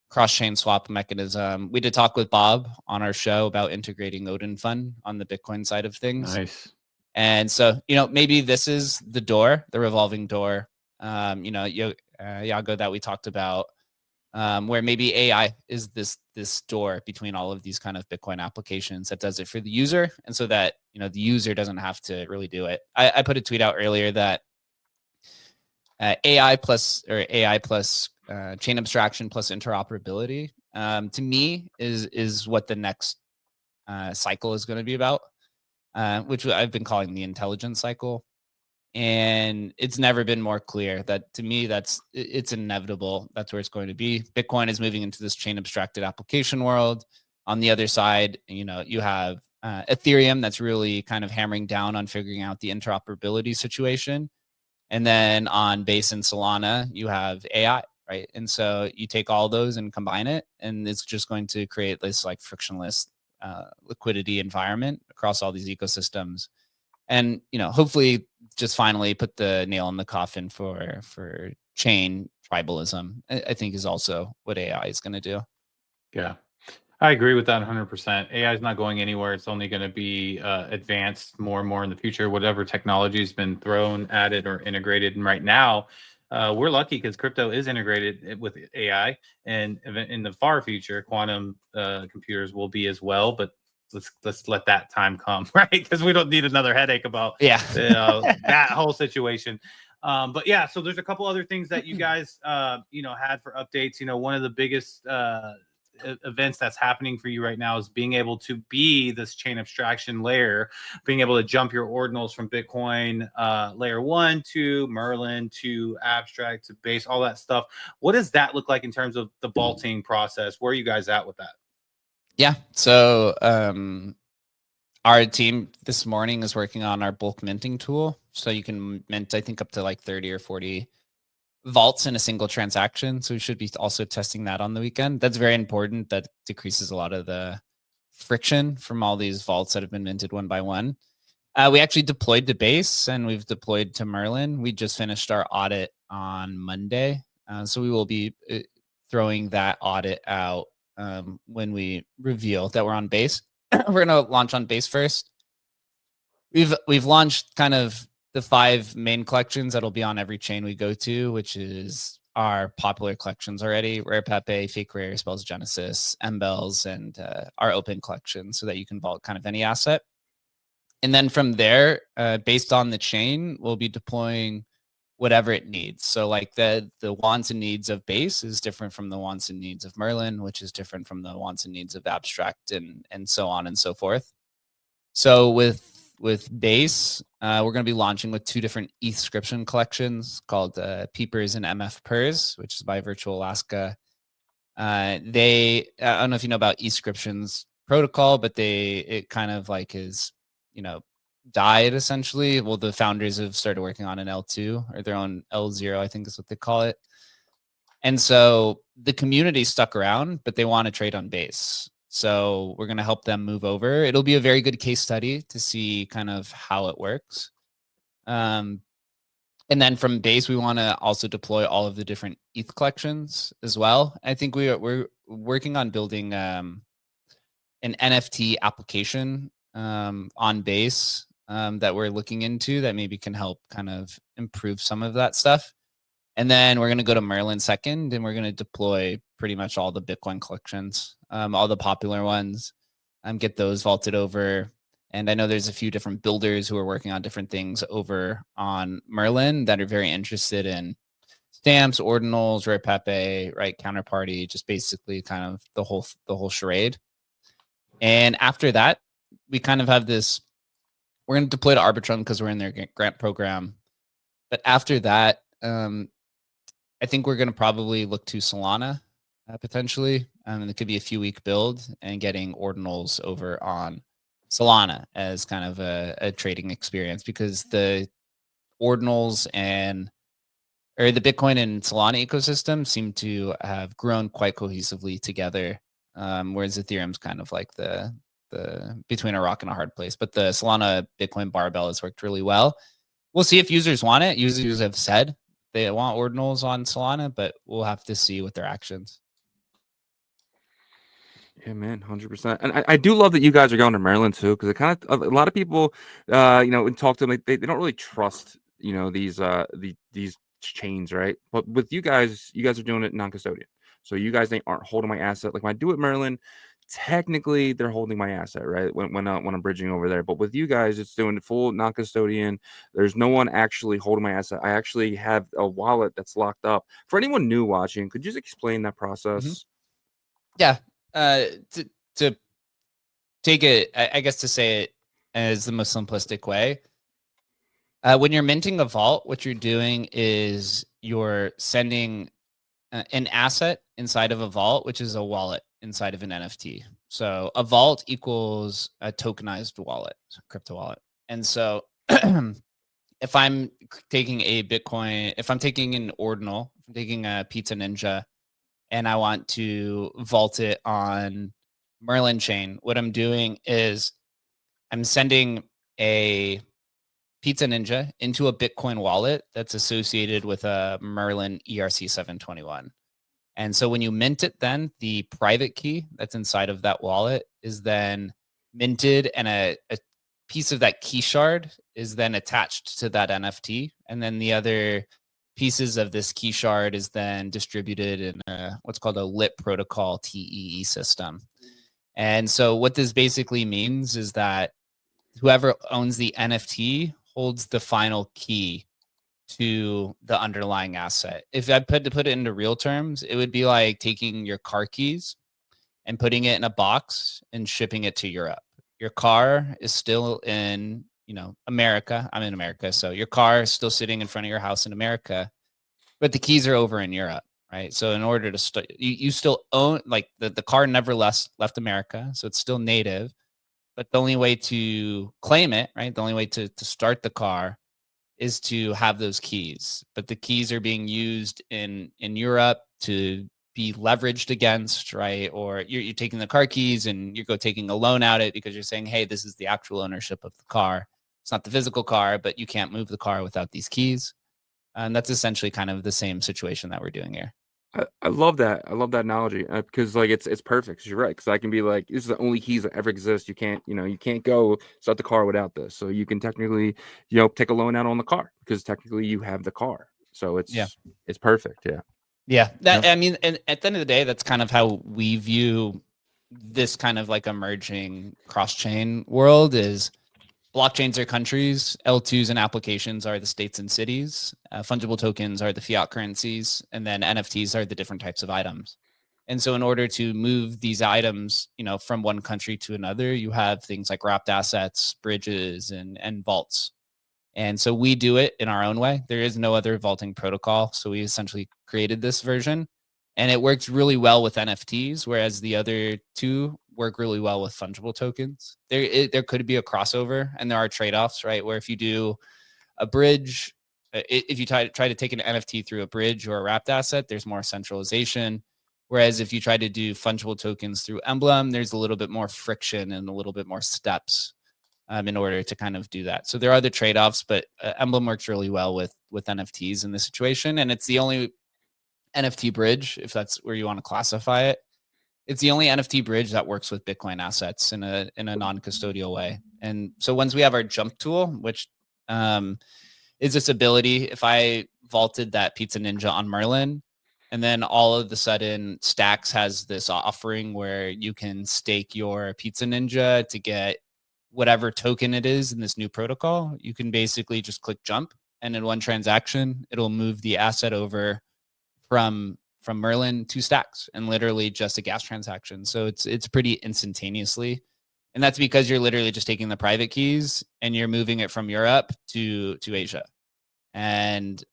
cross-chain swap mechanism. We did talk with Bob on our show about integrating Odin Fund on the Bitcoin side of things. Nice. And so, maybe this is the door, the revolving door, Yago, that we talked about, where maybe AI is this door between all of these kind of Bitcoin applications that does it for the user. And so that, the user doesn't have to really do it. I put a tweet out earlier that AI plus chain abstraction plus interoperability, to me is what the next cycle is going to be about, which I've been calling the intelligence cycle. And it's never been more clear that to me, it's inevitable. That's where it's going to be. Bitcoin is moving into this chain abstracted application world. On the other side, you have Ethereum that's really kind of hammering down on figuring out the interoperability situation. And then on Base and Solana, you have AI, right? And so you take all those and combine it, and it's just going to create this like frictionless liquidity environment across all these ecosystems. And, hopefully just finally put the nail in the coffin for chain tribalism, I think is also what AI is going to do. Yeah. I agree with that 100%. AI is not going anywhere. It's only going to be advanced more and more in the future. Whatever technology has been thrown at it or integrated. And right now, we're lucky because crypto is integrated with AI. And in the far future, quantum computers will be as well. But let's let that time come, right? Because we don't need another headache about that whole situation. But yeah, so there's a couple other things that you guys had for updates. One of the biggest events that's happening for you right now is being able to be this chain abstraction layer, being able to jump your ordinals from Bitcoin layer 1 to Merlin to abstract to base, all that stuff. What does that look like in terms of the vaulting process? Where are you guys at with that? Yeah. So our team this morning is working on our bulk minting tool. So you can mint, I think, up to like 30 or 40 vaults in a single transaction. So we should be also testing that on the weekend. That's very important. That decreases a lot of the friction from all these vaults that have been minted one by one. We actually deployed to Base and we've deployed to Merlin. We just finished our audit on Monday. So we will be throwing that audit out when we reveal that we're on Base. We're going to launch on Base first. We've launched kind of the 5 main collections that'll be on every chain we go to, which is our popular collections already: Rare Pepe, Fake Rare, Spells Genesis, Embels, and our open collection, so that you can vault kind of any asset. And then from there, based on the chain, we'll be deploying whatever it needs. So like the wants and needs of Base is different from the wants and needs of Merlin, which is different from the wants and needs of Abstract, and so on and so forth. So with base, we're going to be launching with 2 different ETH-scription collections called Peepers and MF Pers, which is by Virtual Alaska. I don't know if you know about ETH-scriptions protocol, but it kind of like is, died essentially. Well, the founders have started working on an L2 or their own L0, I think is what they call it. And so the community stuck around, but they want to trade on base. So we're going to help them move over. It'll be a very good case study to see kind of how it works. And then from base, we want to also deploy all of the different ETH collections as well. I think we're working on building an NFT application on base that we're looking into that maybe can help kind of improve some of that stuff. And then we're going to go to Merlin second, and we're going to deploy pretty much all the Bitcoin collections, all the popular ones, get those vaulted over. And I know there's a few different builders who are working on different things over on Merlin that are very interested in stamps, ordinals, rare Pepe, right, counterparty, just basically kind of the whole charade. And after that, we kind of have this. We're going to deploy to Arbitrum because we're in their grant program. But after that, I think we're going to probably look to Solana potentially. And it could be a few week build and getting ordinals over on Solana as kind of a trading experience, because the ordinals or the Bitcoin and Solana ecosystem seem to have grown quite cohesively together. Whereas Ethereum's kind of like the between a rock and a hard place. But the Solana Bitcoin barbell has worked really well. We'll see if users want it. Users have said they want ordinals on Solana, but we'll have to see with their actions. Yeah, man, 100%. And I do love that you guys are going to Maryland too, because it kind of a lot of people, and talk to them, they don't really trust, these chains, right? But with you guys are doing it non-custodian, so you guys aren't holding my asset. Like when I do it Maryland, technically they're holding my asset, right? When I'm bridging over there, but with you guys, it's doing full non-custodian. There's no one actually holding my asset. I actually have a wallet that's locked up. For anyone new watching, could you just explain that process? Yeah. To take it, I guess to say it as the most simplistic way, when you're minting a vault, what you're doing is you're sending an asset inside of a vault, which is a wallet inside of an NFT. So a vault equals a tokenized wallet, crypto wallet. And so if I'm taking a Bitcoin, if I'm taking an ordinal, if I'm taking a Pizza Ninja, and I want to vault it on Merlin chain, what I'm doing is I'm sending a Pizza Ninja into a Bitcoin wallet that's associated with a Merlin ERC721. And so when you mint it, then the private key that's inside of that wallet is then minted, and a piece of that key shard is then attached to that NFT. And then the other pieces of this key shard is then distributed in what's called a lit protocol TEE system. And so what this basically means is that whoever owns the NFT holds the final key to the underlying asset. If I put it into real terms, it would be like taking your car keys and putting it in a box and shipping it to Europe. Your car is still in, America. I'm in America. So your car is still sitting in front of your house in America, but the keys are over in Europe, right? So in order to you still own, like the car never left America. So it's still native, but the only way to claim it, right? The only way to start the car is to have those keys, but the keys are being used in Europe to be leveraged against, right? Or you're taking the car keys and you go taking a loan out it because you're saying, hey, this is the actual ownership of the car. It's not the physical car, but you can't move the car without these keys. And that's essentially kind of the same situation that we're doing here. I love that. I love that analogy because like it's perfect. 'Cause you're right. Because I can be like, this is the only keys that ever exist. You can't go start the car without this. So you can technically, take a loan out on the car because technically you have the car. So it's perfect. Yeah. Yeah. I mean, and at the end of the day, that's kind of how we view this kind of like emerging cross-chain world is blockchains are countries, L2s and applications are the states and cities, fungible tokens are the fiat currencies, and then NFTs are the different types of items. And so in order to move these items, from one country to another, you have things like wrapped assets, bridges, and vaults. And so we do it in our own way. There is no other vaulting protocol. So we essentially created this version, and it works really well with NFTs, whereas the other two work really well with fungible tokens. There could be a crossover, and there are trade-offs, right? Where if you do a bridge, if you try to take an NFT through a bridge or a wrapped asset, there's more centralization. Whereas if you try to do fungible tokens through Emblem, there's a little bit more friction and a little bit more steps in order to kind of do that. So there are the trade-offs, but Emblem works really well with NFTs in this situation. And it's the only NFT bridge, if that's where you want to classify it. It's the only NFT bridge that works with Bitcoin assets in a non-custodial way. And so once we have our jump tool, which is this ability, if I vaulted that Pizza Ninja on Merlin, and then all of a sudden Stacks has this offering where you can stake your Pizza Ninja to get whatever token it is in this new protocol, you can basically just click jump, and in one transaction, it'll move the asset over from Merlin to Stacks, and literally just a gas transaction. So it's pretty instantaneously. And that's because you're literally just taking the private keys and you're moving it from Europe to Asia. And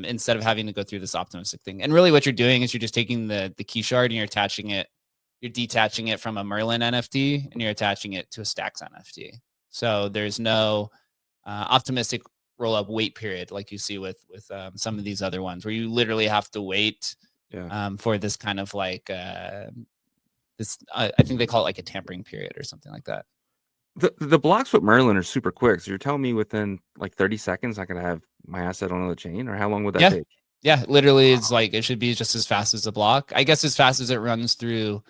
instead of having to go through this optimistic thing. And really what you're doing is you're just taking the key shard and you're detaching it from a Merlin NFT and you're attaching it to a Stacks NFT. So there's no optimistic roll up wait period like you see with some of these other ones where you literally have to wait for this kind of like this. I think they call it like a tampering period or something like that. The blocks with Merlin are super quick. So you're telling me within like 30 seconds I can have my asset on the chain, or how long would that take? Yeah, literally, it's like it should be just as fast as the block. I guess as fast as it runs through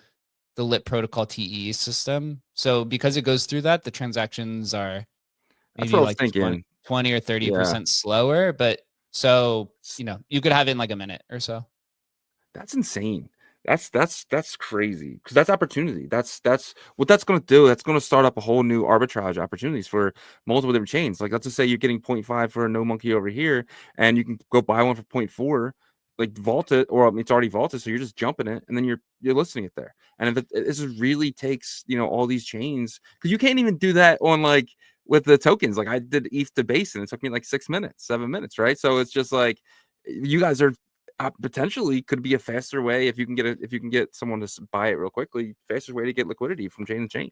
the Lit Protocol TE system. So because it goes through that, the transactions are maybe like 20 or 30% slower. But so you could have it in like a minute or so. That's insane. That's crazy, because that's opportunity. That's what that's going to do. That's going to start up a whole new arbitrage opportunities for multiple different chains. Like, let's just say you're getting 0.5 for a no monkey over here, and you can go buy one for 0.4, like vault it, or it's already vaulted, so you're just jumping it, and then you're listing it there. And if this really takes all these chains, because you can't even do that on like with the tokens. Like I did ETH to base, and it took me like 6 minutes, 7 minutes, right? So it's just like you guys are. Potentially could be a faster way if you can get someone to buy it real quickly. Faster way to get liquidity from chain to chain.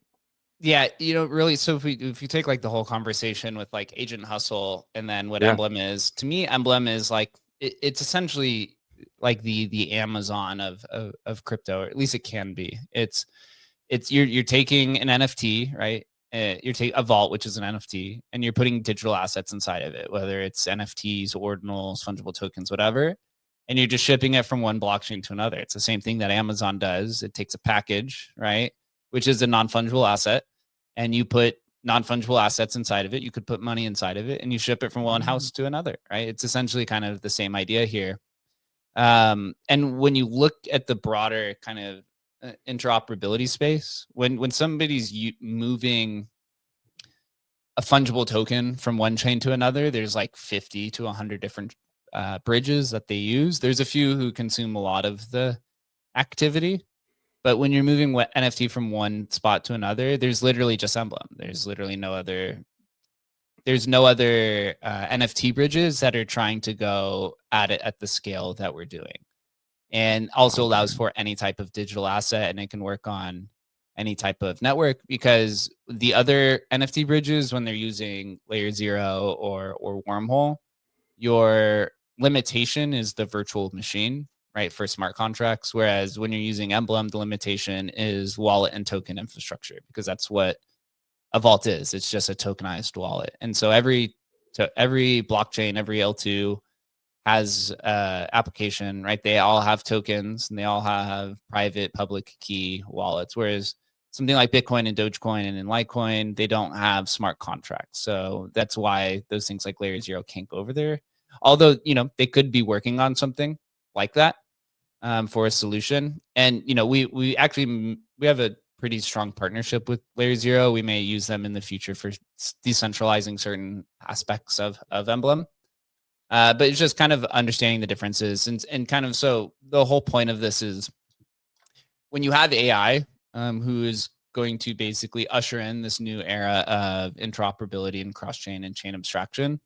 Yeah, really. So if you take like the whole conversation with like Agent Hustle and then what Emblem is, to me, Emblem is like it's essentially like the Amazon of crypto, or at least it can be. It's you're taking an NFT, right? You're taking a vault, which is an NFT, and you're putting digital assets inside of it, whether it's NFTs, ordinals, fungible tokens, whatever. And you're just shipping it from one blockchain to another. It's the same thing that Amazon does. It takes a package, right, which is a non-fungible asset, and you put non-fungible assets inside of it. You could put money inside of it, and you ship it from one house to another, right? It's essentially kind of the same idea here. And when you look at the broader kind of interoperability space, when somebody's moving a fungible token from one chain to another, there's like 50 to 100 different bridges that they use. There's a few who consume a lot of the activity, but when you're moving NFT from one spot to another, there's literally just Emblem. There's literally no other NFT bridges that are trying to go at it at the scale that we're doing, and also allows for any type of digital asset, and it can work on any type of network, because the other NFT bridges, when they're using layer 0 or wormhole, your limitation is the virtual machine, right, for smart contracts. Whereas when you're using Emblem, the limitation is wallet and token infrastructure, because that's what a vault is. It's just a tokenized wallet. And so every blockchain, every L2 has application, right? They all have tokens and they all have private public key wallets. Whereas something like Bitcoin and Dogecoin and in Litecoin, they don't have smart contracts. So that's why those things like layer 0 can't go over there. Although, they could be working on something like that for a solution. And, we have a pretty strong partnership with layer 0. We may use them in the future for decentralizing certain aspects of Emblem. But it's just kind of understanding the differences and kind of, so the whole point of this is when you have AI, who is going to basically usher in this new era of interoperability and cross-chain and chain abstraction,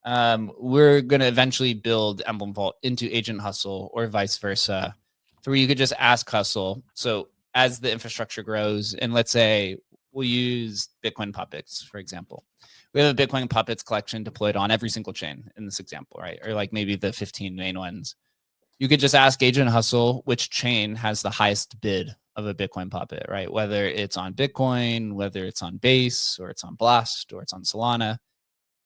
we're going to eventually build Emblem Vault into Agent Hustle or vice versa, where you could just ask Hustle. So as the infrastructure grows, and let's say we'll use Bitcoin puppets, for example. We have a Bitcoin puppets collection deployed on every single chain in this example, right? Or like maybe the 15 main ones. You could just ask Agent Hustle which chain has the highest bid of a Bitcoin puppet, right? Whether it's on Bitcoin, whether it's on Base, or it's on Blast, or it's on Solana.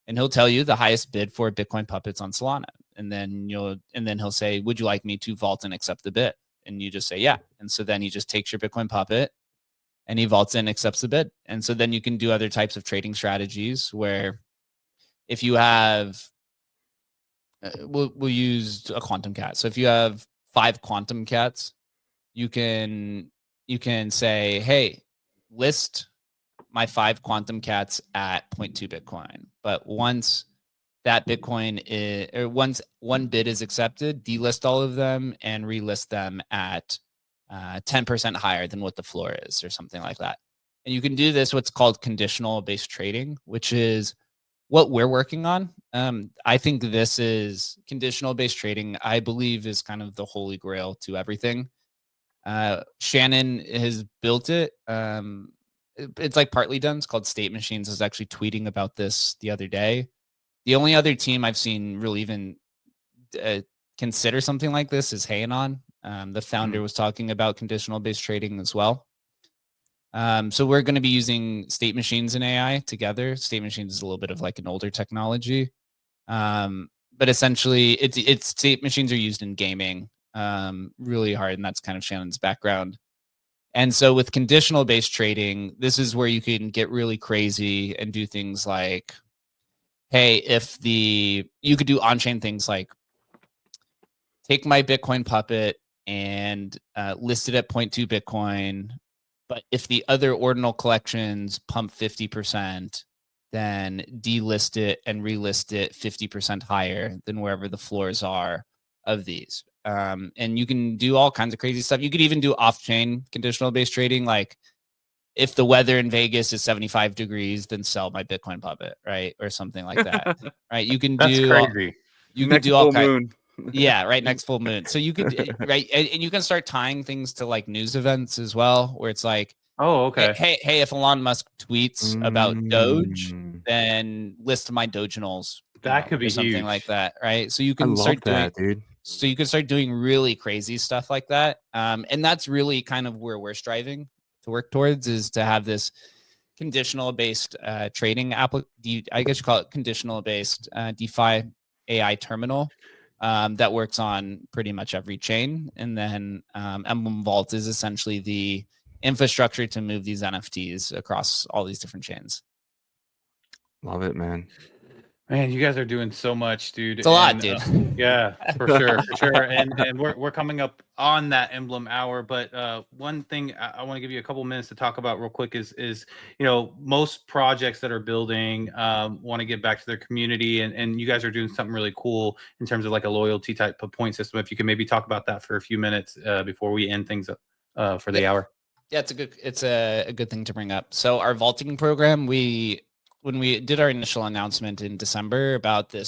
And he'll tell you the highest bid for Bitcoin puppets on Solana. And then he'll say, would you like me to vault and accept the bid? And you just say, yeah. And so then he just takes your Bitcoin puppet and he vaults and accepts the bid. And so then you can do other types of trading strategies where if you have, we'll use a quantum cat. So if you have 5 quantum cats, you can say, hey, list my 5 quantum cats at 0.2 Bitcoin. But once that Bitcoin is, or once one bid is accepted, delist all of them and relist them at 10% higher than what the floor is, or something like that. And you can do this what's called conditional based trading, which is what we're working on. I think this is conditional based trading, I believe, is kind of the holy grail to everything. Shannon has built it. It's like partly done. It's called State Machines. I was actually tweeting about this the other day. The only other team I've seen really even consider something like this is Hayanon. The founder was talking about conditional based trading as well. So we're going to be using State Machines and AI together. State Machines is a little bit of like an older technology. But essentially it's State Machines are used in gaming really hard. And that's kind of Shannon's background. And so with conditional based trading, this is where you can get really crazy and do things like, hey, you could do on-chain things like take my Bitcoin puppet and list it at 0.2 Bitcoin. But if the other ordinal collections pump 50%, then delist it and relist it 50% higher than wherever the floors are of these. And you can do all kinds of crazy stuff. You could even do off-chain conditional based trading. Like if the weather in Vegas is 75 degrees, then sell my Bitcoin puppet, right? Or something like that, right? You can That's do, crazy. you can Next do all full kinds. moon. Yeah, right. Next full moon. So you could, right. And you can start tying things to like news events as well, where it's like, Oh, okay. hey, if Elon Musk tweets about Doge, Mm. then list my Doginals. That could Or be something huge. like that, right? So you I can love start doing, that, dude. so you can start doing really crazy stuff like that. And that's really kind of where we're striving to work towards, is to have this conditional based trading I guess you call it conditional based DeFi AI terminal that works on pretty much every chain. And then Emblem Vault is essentially the infrastructure to move these NFTs across all these different chains. Love it, man. Man, you guys are doing so much, dude. It's a lot, dude. Yeah, for sure, for sure. And we're coming up on that Emblem hour, but one thing I want to give you a couple minutes to talk about real quick is most projects that are building want to give back to their community, and you guys are doing something really cool in terms of like a loyalty type of point system. If you can maybe talk about that for a few minutes before we end things up for the hour. Yeah, it's a good thing to bring up. So our vaulting program, when we did our initial announcement in December about the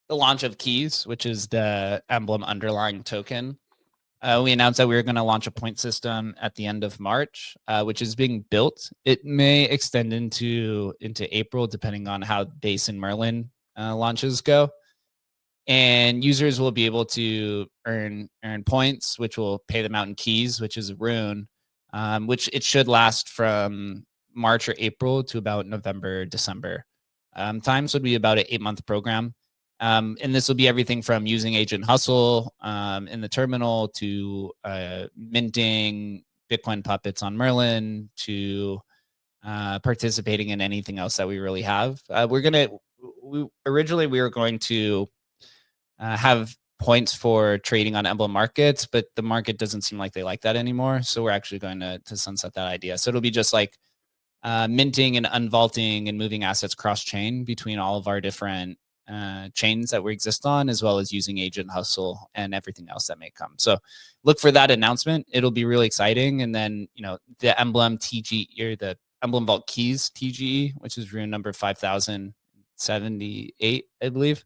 launch of Keys, which is the Emblem underlying token, we announced that we were going to launch a point system at the end of March, which is being built. It may extend into April, depending on how Base and Merlin launches go. And users will be able to earn points, which will pay them out in Keys, which is a rune, which it should last from March or April to about November, December time. So it'd be about an 8-month program. And this will be everything from using Agent Hustle in the terminal to minting Bitcoin puppets on Merlin to participating in anything else that we really have. Originally we were going to have points for trading on Emblem markets, but the market doesn't seem like they like that anymore. So we're actually going to sunset that idea. So it'll be just like minting and unvaulting and moving assets cross chain between all of our different chains that we exist on, as well as using Agent Hustle and everything else that may come. So look for that announcement. It'll be really exciting. And then, the Emblem TG or the Emblem Vault Keys TGE, which is rune number 5078, I believe.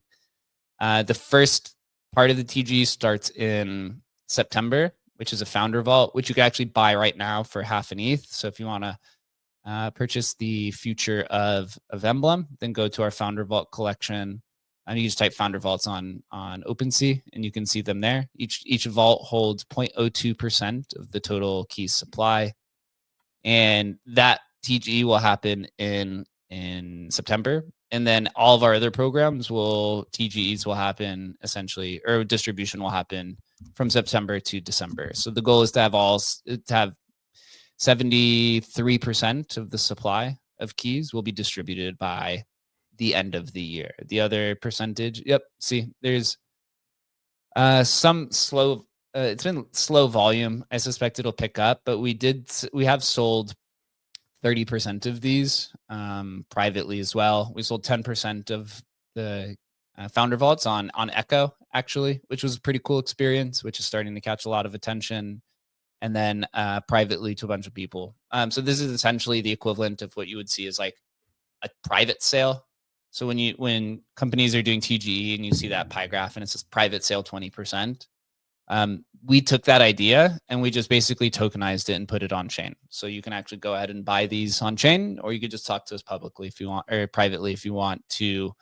The first part of the TGE starts in September, which is a founder vault, which you can actually buy right now for half an ETH. So if you want to purchase the future of Emblem, then go to our founder vault collection. And you just type founder vaults on OpenSea, and you can see them there. Each vault holds 0.02% of the total key supply, and that TGE will happen in September. And then all of our other programs TGEs will happen essentially, or distribution will happen from September to December. So the goal is to have 73% of the supply of keys will be distributed by the end of the year. The other percentage, see, there's some slow, it's been slow volume. I suspect it'll pick up, but we have sold 30% of these privately as well. We sold 10% of the founder vaults on Echo, actually, which was a pretty cool experience, which is starting to catch a lot of attention. And then privately to a bunch of people. So this is essentially the equivalent of what you would see as like a private sale. So when companies are doing TGE and you see that pie graph and it says private sale 20%, we took that idea and we just basically tokenized it and put it on chain. So you can actually go ahead and buy these on chain, or you could just talk to us publicly if you want, or privately if you want to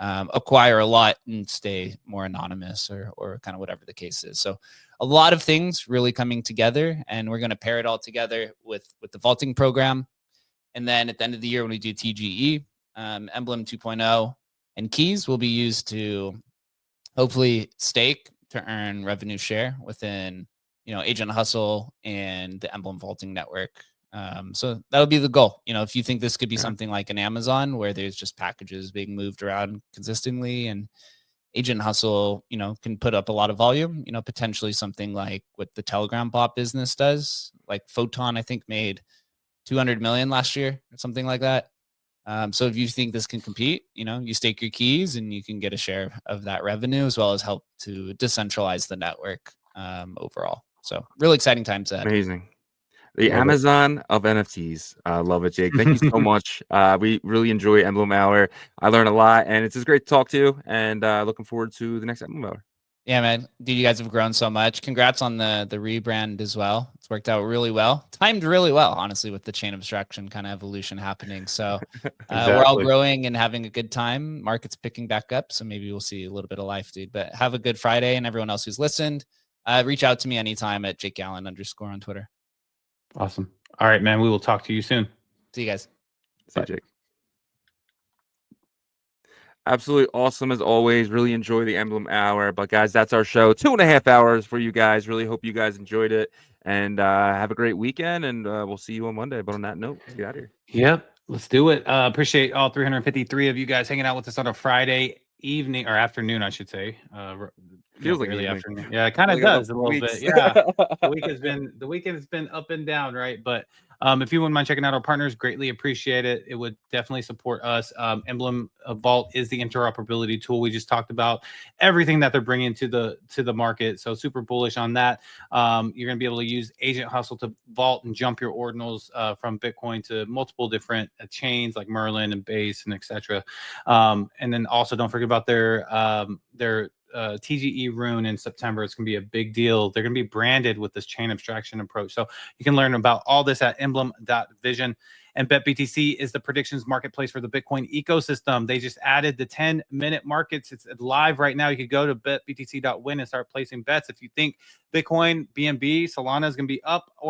acquire a lot and stay more anonymous, or kind of whatever the case is. So a lot of things really coming together, and we're going to pair it all together with the vaulting program. And then at the end of the year, when we do TGE, Emblem 2.0 and keys will be used to hopefully stake to earn revenue share within, Agent Hustle and the Emblem vaulting network. So that'll be the goal. If you think this could be something like an Amazon where there's just packages being moved around consistently, and Agent Hustle, can put up a lot of volume, potentially something like what the Telegram bot business does. Like Photon, I think, made 200 million last year or something like that. So if you think this can compete, you stake your keys and you can get a share of that revenue, as well as help to decentralize the network overall. So really exciting times ahead. Amazing. The Amazon of NFTs. I love it, Jake. Thank you so much. We really enjoy Emblem Hour. I learned a lot, and it's just great to talk to you, and looking forward to the next Emblem Hour. Yeah, man. Dude, you guys have grown so much. Congrats on the rebrand as well. It's worked out really well. Timed really well, honestly, with the chain abstraction kind of evolution happening. So we're all growing and having a good time. Market's picking back up, so maybe we'll see a little bit of life, dude. But have a good Friday, and everyone else who's listened, reach out to me anytime at JakeAllen _ on Twitter. Awesome. All right, man. We will talk to you soon. See you guys. See you, Jake. Absolutely awesome as always. Really enjoy the Emblem Hour. But guys, that's our show. 2.5 hours for you guys. Really hope you guys enjoyed it. And have a great weekend. And we'll see you on Monday. But on that note, let's get out of here. Yep. Let's do it. Appreciate all 353 of you guys hanging out with us on a Friday evening, or afternoon, I should say. Feels like early evening. afternoon. Yeah, it kind of does a little bit. Yeah. The weekend has been up and down, right? But if you wouldn't mind checking out our partners, greatly appreciate it. It would definitely support us. Emblem Vault is the interoperability tool we just talked about. Everything that they're bringing to the market. So super bullish on that. You're going to be able to use Agent Hustle to vault and jump your ordinals from Bitcoin to multiple different chains like Merlin and Base and etc. And then also don't forget about their TGE rune in September. It's going to be a big deal. They're going to be branded with this chain abstraction approach. So you can learn about all this at emblem.vision. And BetBTC is the predictions marketplace for the Bitcoin ecosystem. They just added the 10-minute markets. It's live right now. You could go to betbtc.win and start placing bets. If you think Bitcoin, BNB, Solana is going to be up or